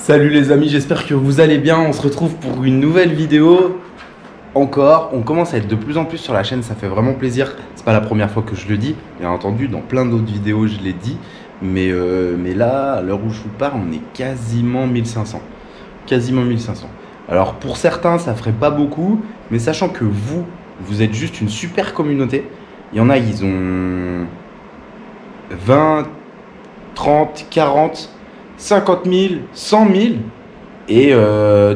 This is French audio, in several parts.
Salut les amis, j'espère que vous allez bien. On se retrouve pour une nouvelle vidéo. Encore, on commence à être de plus en plus sur la chaîne, ça fait vraiment plaisir. C'est pas la première fois que je le dis, bien entendu, dans plein d'autres vidéos je l'ai dit. Mais là, à l'heure où je vous parle, on est quasiment 1500. Quasiment 1500. Alors pour certains, ça ferait pas beaucoup, mais sachant que vous êtes juste une super communauté. Il y en a, ils ont 20, 30, 40, 50 000, 100 000. Et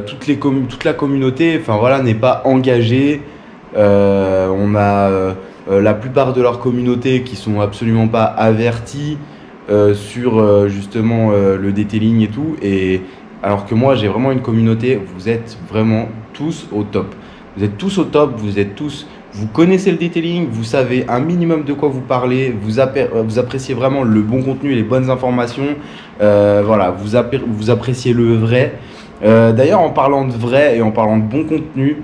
toute la communauté, enfin voilà, n'est pas engagée. On a la plupart de leur communauté qui sont absolument pas avertis sur justement le detailing et tout. Et alors que moi, j'ai vraiment une communauté. Vous êtes vraiment tous au top. Vous êtes tous au top. Vous connaissez le detailing. Vous savez un minimum de quoi vous parlez. Vous appréciez vraiment le bon contenu et les bonnes informations. Voilà, vous appréciez le vrai. D'ailleurs, en parlant de vrai et en parlant de bon contenu,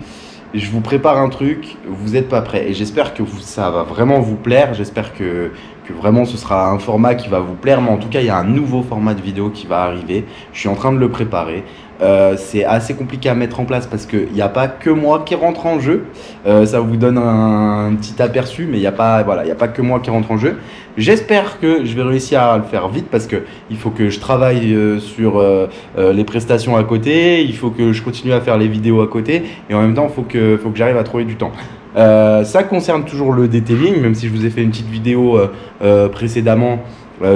je vous prépare un truc, vous n'êtes pas prêts. Et j'espère que ça va vraiment vous plaire. J'espère que vraiment ce sera un format qui va vous plaire. Mais en tout cas, il y a un nouveau format de vidéo qui va arriver. Je suis en train de le préparer. C'est assez compliqué à mettre en place parce qu'il n'y a pas que moi qui rentre en jeu. Ça vous donne un petit aperçu, mais il n'y a pas que moi qui rentre en jeu. J'espère que je vais réussir à le faire vite parce qu'il faut que je travaille sur les prestations à côté. Il faut que je continue à faire les vidéos à côté. Et en même temps, il faut que j'arrive à trouver du temps. Ça concerne toujours le detailing, même si je vous ai fait une petite vidéo précédemment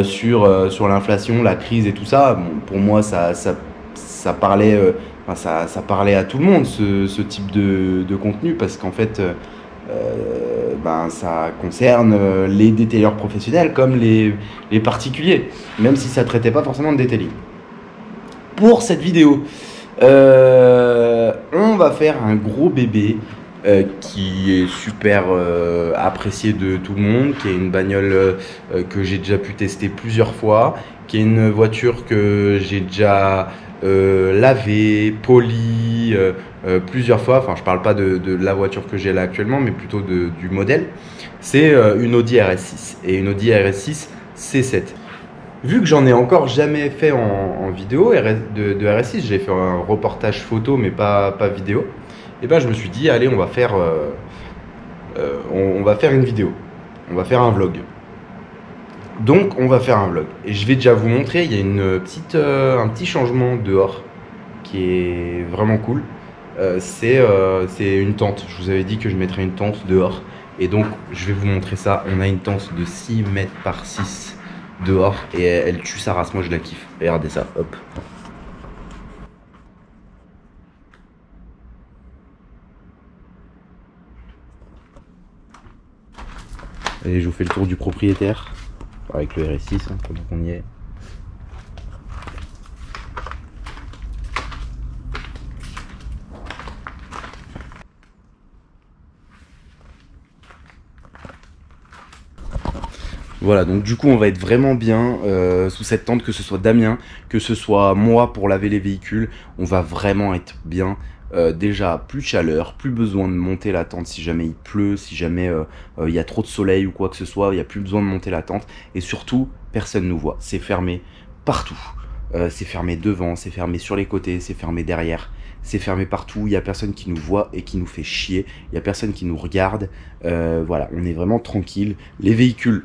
sur l'inflation, la crise et tout ça. Bon, pour moi, ça parlait à tout le monde ce type de contenu parce qu'en fait ça concerne les détaillers professionnels comme les particuliers, même si ça ne traitait pas forcément de detailing. Pour cette vidéo, on va faire un gros bébé qui est super apprécié de tout le monde, qui est une bagnole que j'ai déjà pu tester plusieurs fois, qui est une voiture que j'ai déjà lavée, polie plusieurs fois. Enfin, je parle pas de la voiture que j'ai là actuellement, mais plutôt du modèle. C'est une Audi RS6 et une Audi RS6 C7. Vu que j'en ai encore jamais fait en vidéo de RS6, j'ai fait un reportage photo mais pas vidéo. Et ben je me suis dit allez, on va faire une vidéo, on va faire un vlog. Donc on va faire un vlog et je vais déjà vous montrer. Il y a un petit changement dehors qui est vraiment cool. C'est une tente. Je vous avais dit que je mettrais une tente dehors et donc je vais vous montrer ça. On a une tente de 6 mètres par 6 dehors et elle tue sa race. Moi je la kiffe. Regardez ça, hop. Et je vous fais le tour du propriétaire avec le RS6 pendant qu'on y est. Voilà, donc du coup on va être vraiment bien sous cette tente, que ce soit Damien, que ce soit moi pour laver les véhicules, on va vraiment être bien. Déjà plus de chaleur, plus besoin de monter la tente si jamais il pleut, si jamais il y a trop de soleil ou quoi que ce soit, il n'y a plus besoin de monter la tente. Et surtout, personne ne nous voit, c'est fermé partout. C'est fermé devant, c'est fermé sur les côtés, c'est fermé derrière, c'est fermé partout, il n'y a personne qui nous voit et qui nous fait chier, il n'y a personne qui nous regarde. Voilà, on est vraiment tranquille. Les véhicules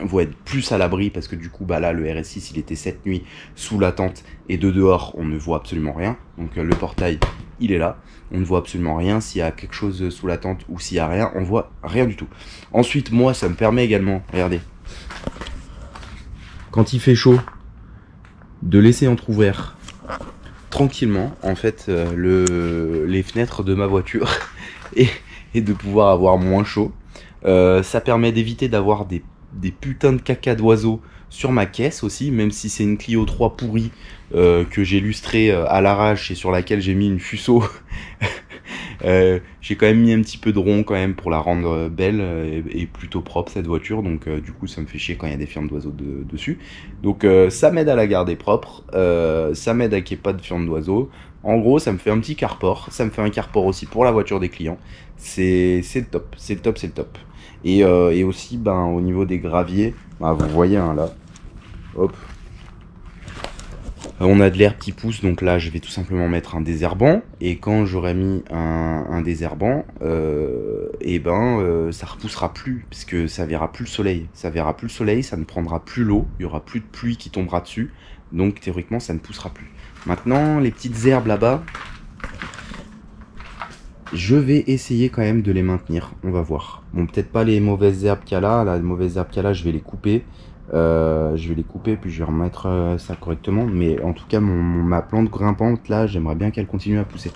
vont être plus à l'abri parce que du coup là le RS6 il était cette nuit sous la tente et de dehors on ne voit absolument rien. Donc le portail il est là, on ne voit absolument rien. S'il y a quelque chose sous la tente ou s'il y a rien, on voit rien du tout. Ensuite moi ça me permet également, regardez, quand il fait chaud, de laisser entrouvert tranquillement en fait les fenêtres de ma voiture et de pouvoir avoir moins chaud. Ça permet d'éviter d'avoir des putains de caca d'oiseaux sur ma caisse aussi, même si c'est une Clio 3 pourrie que j'ai lustrée à l'arrache et sur laquelle j'ai mis une fuseau. J'ai quand même mis un petit peu de rond quand même pour la rendre belle et plutôt propre cette voiture, donc du coup ça me fait chier quand il y a des fientes d'oiseaux dessus. Donc ça m'aide à la garder propre, ça m'aide à qu'il n'y ait pas de fientes d'oiseaux. En gros ça me fait un petit carport, ça me fait un carport aussi pour la voiture des clients. C'est le top, c'est le top, c'est le top. Et aussi au niveau des graviers, vous voyez là, hop, On a de l'herbe qui pousse, donc là je vais tout simplement mettre un désherbant. Et quand j'aurai mis un désherbant, ça repoussera plus, puisque ça verra plus le soleil. Ça verra plus le soleil, ça ne prendra plus l'eau, il y aura plus de pluie qui tombera dessus. Donc théoriquement ça ne poussera plus. Maintenant les petites herbes là-bas, je vais essayer quand même de les maintenir, on va voir. Bon, peut-être pas les mauvaises herbes qu'il y a là, les mauvaises herbes qu'il y a là, je vais les couper. Puis je vais remettre ça correctement. Mais en tout cas, ma plante grimpante là, j'aimerais bien qu'elle continue à pousser.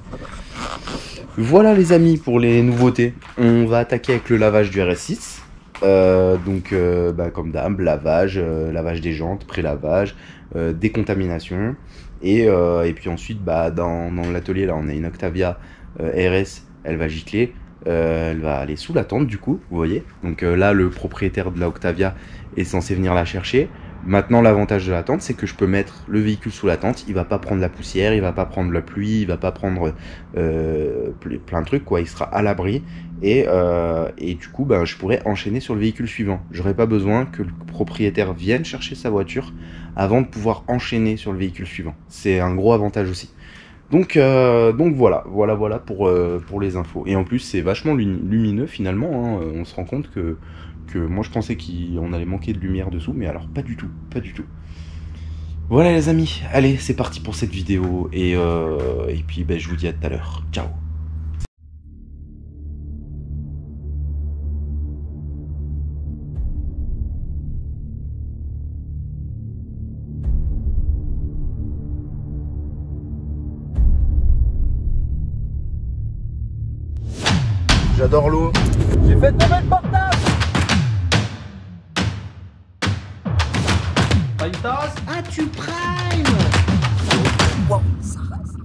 Voilà les amis pour les nouveautés. On va attaquer avec le lavage du RS6. Comme d'hab, lavage des jantes, pré-lavage, décontamination. Et puis ensuite, dans l'atelier là, on a une Octavia RS, elle va gicler. Elle va aller sous la tente du coup, vous voyez. Donc là, le propriétaire de la Octavia est censé venir la chercher. Maintenant, l'avantage de la tente, c'est que je peux mettre le véhicule sous la tente. Il va pas prendre la poussière, il va pas prendre la pluie, il va pas prendre plein de trucs, quoi. Il sera à l'abri. Et du coup, je pourrais enchaîner sur le véhicule suivant. J'aurais pas besoin que le propriétaire vienne chercher sa voiture avant de pouvoir enchaîner sur le véhicule suivant. C'est un gros avantage aussi. Donc voilà pour les infos. Et en plus, c'est vachement lumineux finalement, hein. On se rend compte que moi je pensais qu'on allait manquer de lumière dessous, mais alors pas du tout, pas du tout. Voilà les amis, allez, c'est parti pour cette vidéo. Et puis je vous dis à tout à l'heure. Ciao. J'adore l'eau. J'ai fait tomber le portable. Pas une tasse? Ah, tu primes. Wow, ça rase.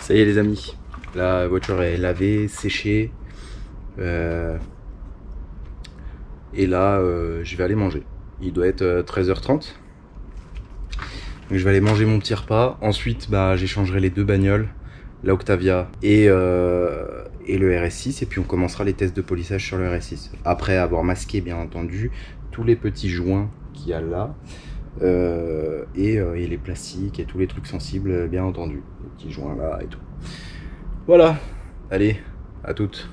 Ça y est les amis, la voiture est lavée, séchée. Et là, je vais aller manger. Il doit être 13h30. Donc je vais aller manger mon petit repas. Ensuite, j'échangerai les deux bagnoles, la Octavia et le RS6. Et puis on commencera les tests de polissage sur le RS6. Après avoir masqué, bien entendu, tous les petits joints qu'il y a là. Et les plastiques et tous les trucs sensibles, bien entendu. Les petits joints là et tout. Voilà. Allez, à toutes.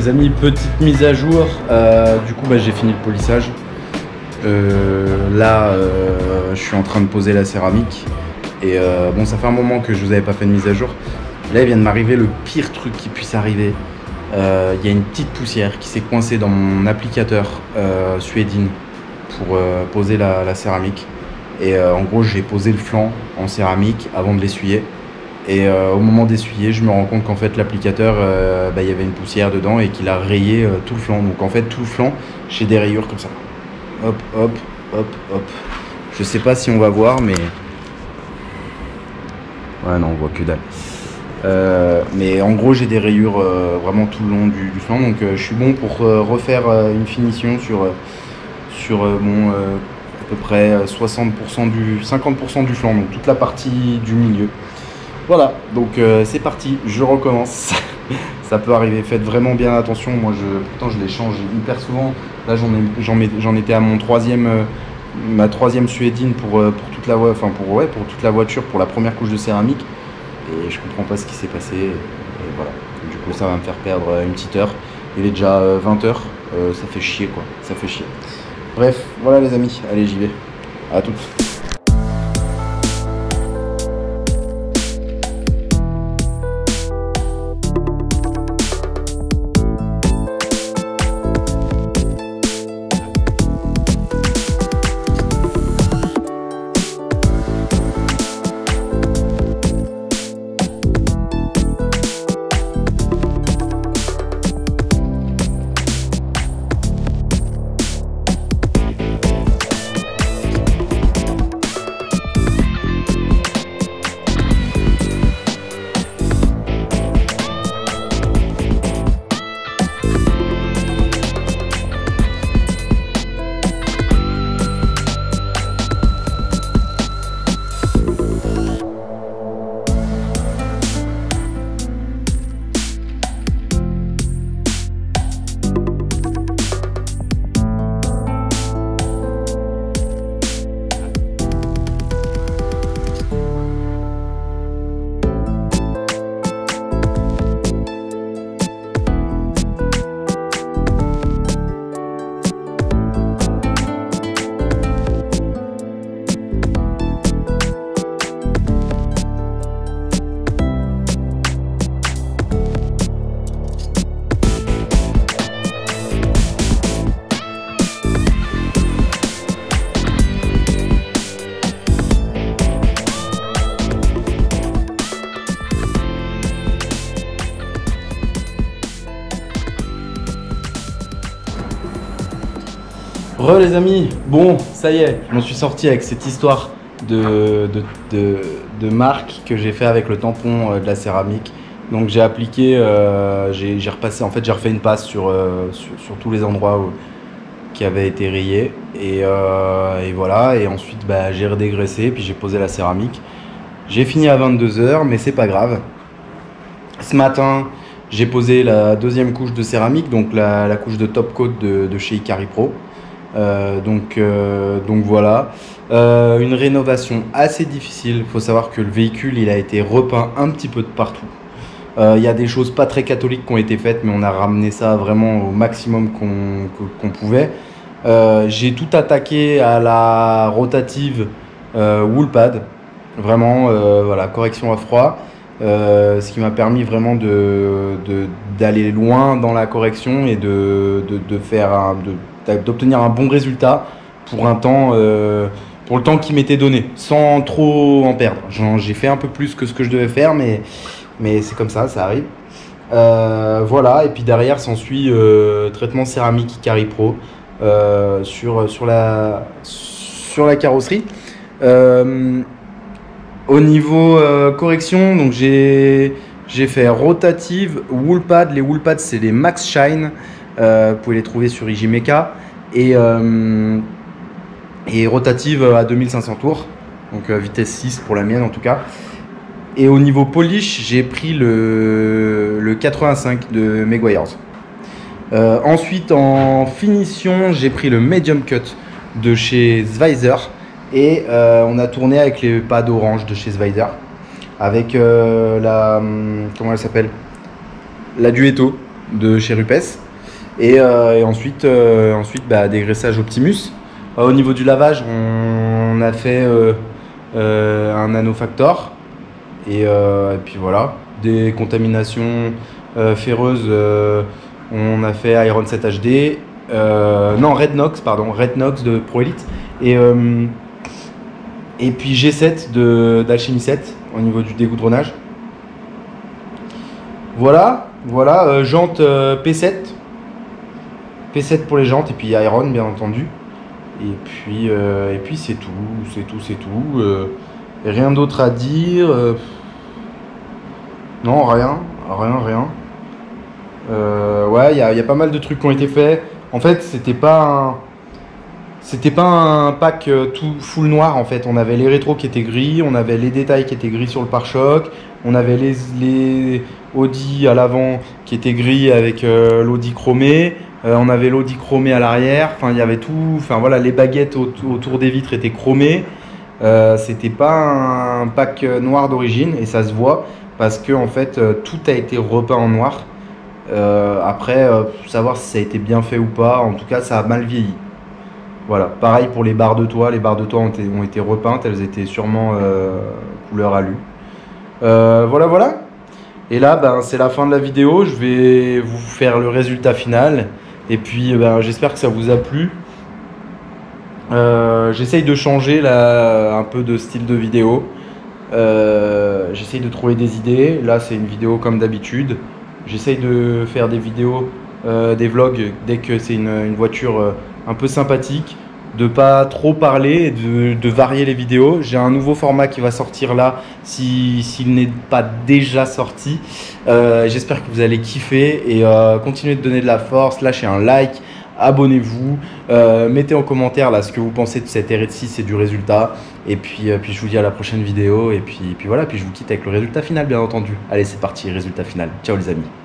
Les amis, petite mise à jour. Du coup, j'ai fini le polissage. Là, je suis en train de poser la céramique. Et bon, ça fait un moment que je vous avais pas fait de mise à jour. Là, il vient de m'arriver le pire truc qui puisse arriver. Il y a une petite poussière qui s'est coincée dans mon applicateur Suédine pour poser la céramique. Et en gros, j'ai posé le flanc en céramique avant de l'essuyer. Et au moment d'essuyer, je me rends compte qu'en fait l'applicateur, il y avait une poussière dedans et qu'il a rayé tout le flanc. Donc en fait tout le flanc, j'ai des rayures comme ça. Hop, hop, hop, hop. Je sais pas si on va voir, mais... Ouais, non, on voit que dalle. Mais en gros, j'ai des rayures vraiment tout le long du flanc. Donc je suis bon pour refaire une finition sur à peu près 50% du flanc. Donc toute la partie du milieu. Voilà, donc c'est parti, je recommence. Ça peut arriver, faites vraiment bien attention. Moi, pourtant, je les change hyper souvent. Là, j'en étais à mon ma troisième Suédine pour toute la toute la voiture, pour la première couche de céramique. Et je comprends pas ce qui s'est passé. Et voilà. Du coup, ça va me faire perdre une petite heure. Il est déjà 20h. Ça fait chier, quoi. Ça fait chier. Bref, voilà les amis. Allez, j'y vais. À toutes. Les amis, bon, ça y est, je m'en suis sorti avec cette histoire de marque que j'ai fait avec le tampon de la céramique. Donc j'ai appliqué, j'ai repassé, en fait j'ai refait une passe sur tous les endroits qui avaient été rayés. Et voilà, et ensuite j'ai redégraissé, puis j'ai posé la céramique. J'ai fini à 22h, mais c'est pas grave. Ce matin, j'ai posé la deuxième couche de céramique, donc la couche de top coat de chez Ikari Pro. Donc voilà, une rénovation assez difficile. Il faut savoir que le véhicule il a été repeint un petit peu de partout. Il y a des choses pas très catholiques qui ont été faites, mais on a ramené ça vraiment au maximum qu'on pouvait. J'ai tout attaqué à la rotative Woolpad, vraiment voilà, correction à froid. Ce qui m'a permis vraiment d'aller loin dans la correction et d'obtenir un bon résultat pour le temps qui m'était donné, sans trop en perdre. J'ai fait un peu plus que ce que je devais faire, mais c'est comme ça arrive. Voilà, et puis derrière s'ensuit traitement céramique Ikari Pro sur la carrosserie. Au niveau correction, donc j'ai fait rotative, Woolpad. Les Woolpads, c'est les Max Shine. Vous pouvez les trouver sur Ijimeka. Et rotative à 2500 tours. Donc vitesse 6 pour la mienne en tout cas. Et au niveau polish, j'ai pris le 85 de Meguiar's. Ensuite, en finition, j'ai pris le Medium Cut de chez Schweizer. Et on a tourné avec les pads orange de chez Schweizer. Avec comment elle s'appelle, la Duetto. de chez Rupes. Et ensuite, dégraissage Optimus. Au niveau du lavage, on a fait un nanofactor. Et puis voilà, des contaminations ferreuses, on a fait Iron 7 HD. Non, Red Nox de Pro Elite. Et puis G7 d'Alchemy 7 au niveau du dégoudronnage. Voilà, jantes P7. P7 pour les jantes et puis Iron bien entendu. Et puis c'est tout. Rien d'autre à dire. Non, rien. Ouais, il y a pas mal de trucs qui ont été faits. En fait, c'était pas un pack tout full noir en fait. On avait les rétros qui étaient gris, on avait les détails qui étaient gris sur le pare-choc, on avait les Audi à l'avant qui étaient gris avec l'Audi chromé, on avait l'Audi chromé à l'arrière. Enfin, il y avait tout. Enfin voilà, les baguettes autour des vitres étaient chromées. C'était pas un pack noir d'origine et ça se voit parce que en fait tout a été repeint en noir. Après, savoir si ça a été bien fait ou pas, en tout cas ça a mal vieilli. Voilà, pareil pour les barres de toit ont été repeintes, elles étaient sûrement couleur alu. Voilà. Et là, c'est la fin de la vidéo, je vais vous faire le résultat final. Et puis j'espère que ça vous a plu. J'essaye de changer là, un peu de style de vidéo. J'essaye de trouver des idées. Là, c'est une vidéo comme d'habitude. J'essaye de faire des vidéos, des vlogs dès que c'est une voiture un peu sympathique, de pas trop parler, de varier les vidéos. J'ai un nouveau format qui va sortir là, s'il n'est pas déjà sorti. J'espère que vous allez kiffer et continuez de donner de la force, lâchez un like. Abonnez-vous, mettez en commentaire là ce que vous pensez de cette RS6 et du résultat. Et puis je vous dis à la prochaine vidéo. Et puis voilà, puis je vous quitte avec le résultat final bien entendu. Allez, c'est parti, résultat final. Ciao les amis.